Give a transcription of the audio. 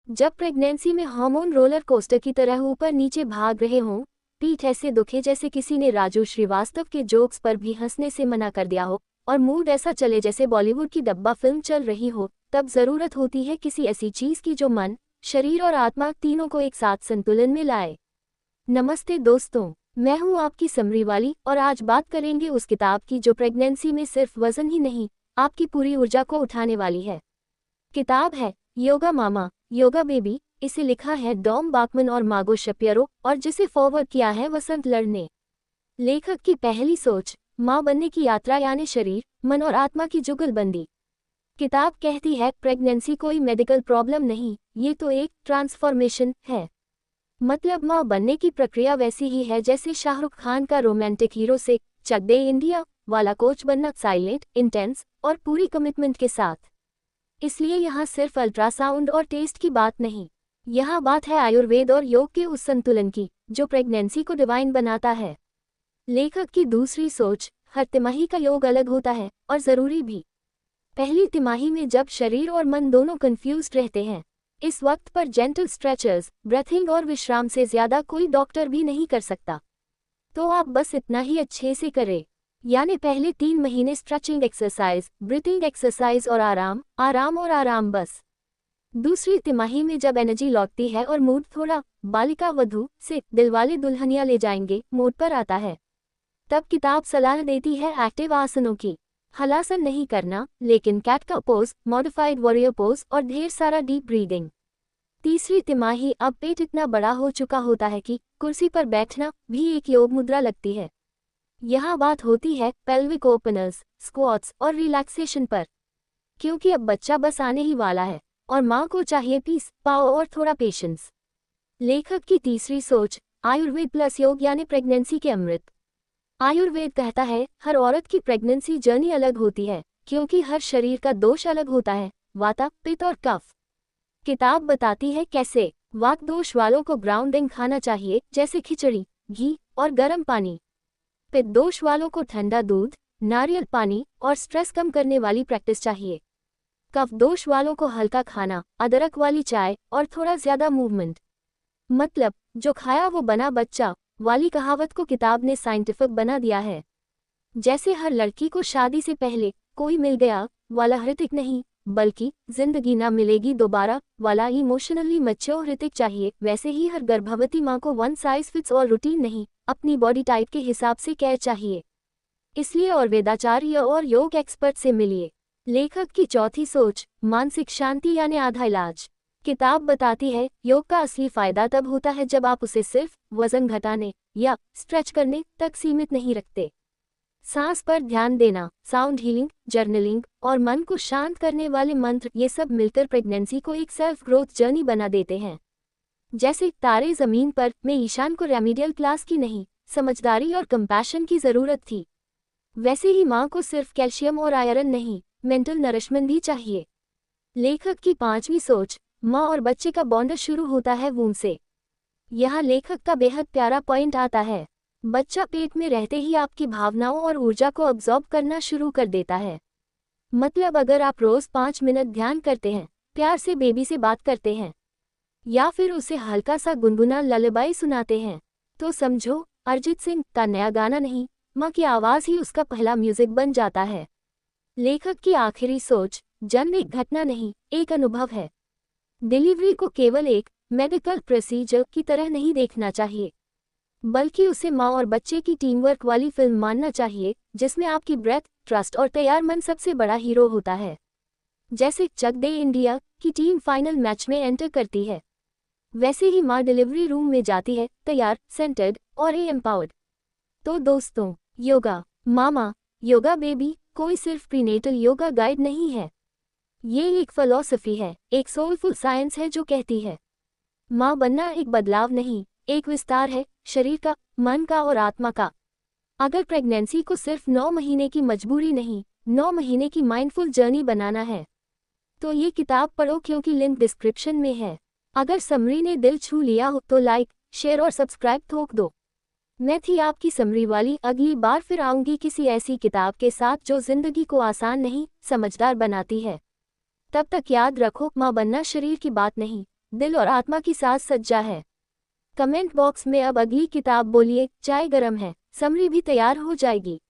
जब प्रेगनेंसी में hormone roller coaster की तरह ऊपर नीचे भाग रहे हों, पीठ ऐसे दुखे जैसे किसी ने राजू श्रीवास्तव के जोक्स पर भी हंसने से मना कर दिया हो, और मूड ऐसा चले जैसे बॉलीवुड की डब्बा फिल्म चल रही हो, तब जरूरत होती है किसी ऐसी चीज की जो मन, शरीर और आत्मा तीनों को एक साथ संतुलन में लाए। नमस्ते दोस्तों, मैं हूं आपकी समरी वाली और आज बात करेंगे उस किताब की जो प्रेगनेंसी में सिर्फ वजन ही नहीं, आपकी पूरी ऊर्जा को उठाने वाली है। किताब है योगा मामा, योगा बेबी। इसे लिखा है डॉम बाकमन और मागो शपियरो और जिसे फॉरवर्ड किया है वसंत लड़ ने। लेखक की पहली सोच, माँ बनने की यात्रा यानी शरीर, मन और आत्मा की जुगलबंदी। किताब कहती है प्रेगनेंसी कोई मेडिकल प्रॉब्लम नहीं, ये तो एक ट्रांसफॉर्मेशन है। मतलब माँ बनने की प्रक्रिया वैसी ही है जैसे शाहरुख खान का रोमांटिक हीरो से चक दे इंडिया वाला कोच बनना, साइलेंट, इंटेंस और पूरी कमिटमेंट के साथ। इसलिए यहाँ सिर्फ अल्ट्रासाउंड और टेस्ट की बात नहीं, यहाँ बात है आयुर्वेद और योग के उस संतुलन की जो प्रेगनेंसी को डिवाइन बनाता है। लेखक की दूसरी सोच, हर तिमाही का योग अलग होता है और ज़रूरी भी। पहली तिमाही में जब शरीर और मन दोनों कंफ्यूज्ड रहते हैं, इस वक्त पर जेंटल स्ट्रेचर्स, ब्रेथिंग और विश्राम से ज़्यादा कोई डॉक्टर भी नहीं कर सकता। तो आप बस इतना ही अच्छे से करें, यानी पहले 3 महीने स्ट्रेचिंग एक्सरसाइज, ब्रीथिंग एक्सरसाइज और आराम, आराम और आराम बस। दूसरी तिमाही में जब एनर्जी लौटती है और मूड थोड़ा बालिका वधू से दिलवाले दुल्हनिया ले जाएंगे मोड पर आता है, तब किताब सलाह देती है एक्टिव आसनों की। हलासन नहीं करना, लेकिन कैट का पोज, मॉडिफाइड वॉरियर पोज और ढेर सारा डीप ब्रीदिंग। तीसरी तिमाही अब पेट इतना बड़ा हो चुका होता है कि कुर्सी पर बैठना भी एक योग मुद्रा लगती है। यहाँ बात होती है पेल्विक ओपनर्स, स्क्वाट्स और रिलैक्सेशन पर, क्योंकि अब बच्चा बस आने ही वाला है और माँ को चाहिए पीस, पावर और थोड़ा पेशेंस। लेखक की तीसरी सोच, आयुर्वेद प्लस योग यानी प्रेगनेंसी के अमृत। आयुर्वेद कहता है हर औरत की प्रेगनेंसी जर्नी अलग होती है, क्योंकि हर शरीर का दोष अलग होता है, वाता, पित्त और कफ। किताब बताती है कैसे वात दोष वालों को ग्राउंडिंग खाना चाहिए जैसे खिचड़ी, घी और गर्म पानी। पित्त दोष वालों को ठंडा दूध, नारियल पानी और स्ट्रेस कम करने वाली प्रैक्टिस चाहिए। कफ दोष वालों को हल्का खाना, अदरक वाली चाय और थोड़ा ज्यादा मूवमेंट। मतलब जो खाया वो बना बच्चा वाली कहावत को किताब ने साइंटिफिक बना दिया है। जैसे हर लड़की को शादी से पहले कोई मिल गया वाला हृतिक नहीं, बल्कि जिंदगी ना मिलेगी दोबारा वाला इमोशनली मैच्योर हृतिक चाहिए, वैसे ही हर गर्भवती माँ को one size fits all routine नहीं, अपनी बॉडी टाइप के हिसाब से केयर चाहिए। इसलिए और वेदाचार्य और योग एक्सपर्ट से मिलिए। लेखक की चौथी सोच, मानसिक शांति यानी आधा इलाज। किताब बताती है योग का असली फायदा तब होता है जब आप उसे सिर्फ वजन घटाने या स्ट्रेच करने तक सीमित नहीं रखते। सांस पर ध्यान देना, साउंड हीलिंग, जर्नलिंग और मन को शांत करने वाले मंत्र, ये सब मिलकर प्रेगनेंसी को एक सेल्फ ग्रोथ जर्नी बना देते हैं। जैसे तारे जमीन पर में ईशान को रेमेडियल क्लास की नहीं, समझदारी और कंपैशन की जरूरत थी, वैसे ही माँ को सिर्फ कैल्शियम और आयरन नहीं, मेंटल नरिशमेंट भी चाहिए। लेखक की पांचवी सोच, माँ और बच्चे का बॉन्ड शुरू होता है वूम से। यहाँ लेखक का बेहद प्यारा पॉइंट आता है। बच्चा पेट में रहते ही आपकी भावनाओं और ऊर्जा को अब्जॉर्ब करना शुरू कर देता है। मतलब अगर आप रोज 5 मिनट ध्यान करते हैं, प्यार से बेबी से बात करते हैं या फिर उसे हल्का सा गुनगुना ललबाई सुनाते हैं, तो समझो अरिजीत सिंह का नया गाना नहीं, माँ की आवाज़ ही उसका पहला म्यूजिक बन जाता है। लेखक की आखिरी सोच, जन्म एक घटना नहीं, एक अनुभव है। डिलीवरी को केवल एक मेडिकल प्रोसीजर की तरह नहीं देखना चाहिए, बल्कि उसे माँ और बच्चे की टीम वर्क वाली फिल्म मानना चाहिए, जिसमें आपकी ब्रेथ, ट्रस्ट और तैयार मन सबसे बड़ा हीरो होता है। जैसे चक दे इंडिया की टीम फाइनल मैच में एंटर करती है, वैसे ही माँ डिलीवरी रूम में जाती है, तैयार, सेंटर्ड और एम्पावर्ड। तो दोस्तों, योगा मामा, योगा बेबी कोई सिर्फ प्रीनेटल योगा गाइड नहीं है, ये एक फिलॉसफी है, एक सोलफुल साइंस है जो कहती है माँ बनना एक बदलाव नहीं, एक विस्तार है शरीर का, मन का और आत्मा का। अगर प्रेगनेंसी को सिर्फ 9 महीने की मजबूरी नहीं, 9 महीने की माइंडफुल जर्नी बनाना है, तो ये किताब पढ़ो, क्योंकि लिंक डिस्क्रिप्शन में है। अगर समरी ने दिल छू लिया हो तो लाइक, शेयर और सब्सक्राइब ठोक दो। मैं थी आपकी समरी वाली, अगली बार फिर आऊंगी किसी ऐसी किताब के साथ जो जिंदगी को आसान नहीं, समझदार बनाती है। तब तक याद रखो, माँ बनना शरीर की बात नहीं, दिल और आत्मा की साज सज्जा है। कमेंट बॉक्स में अब अगली किताब बोलिए, चाय गरम है, समरी भी तैयार हो जाएगी।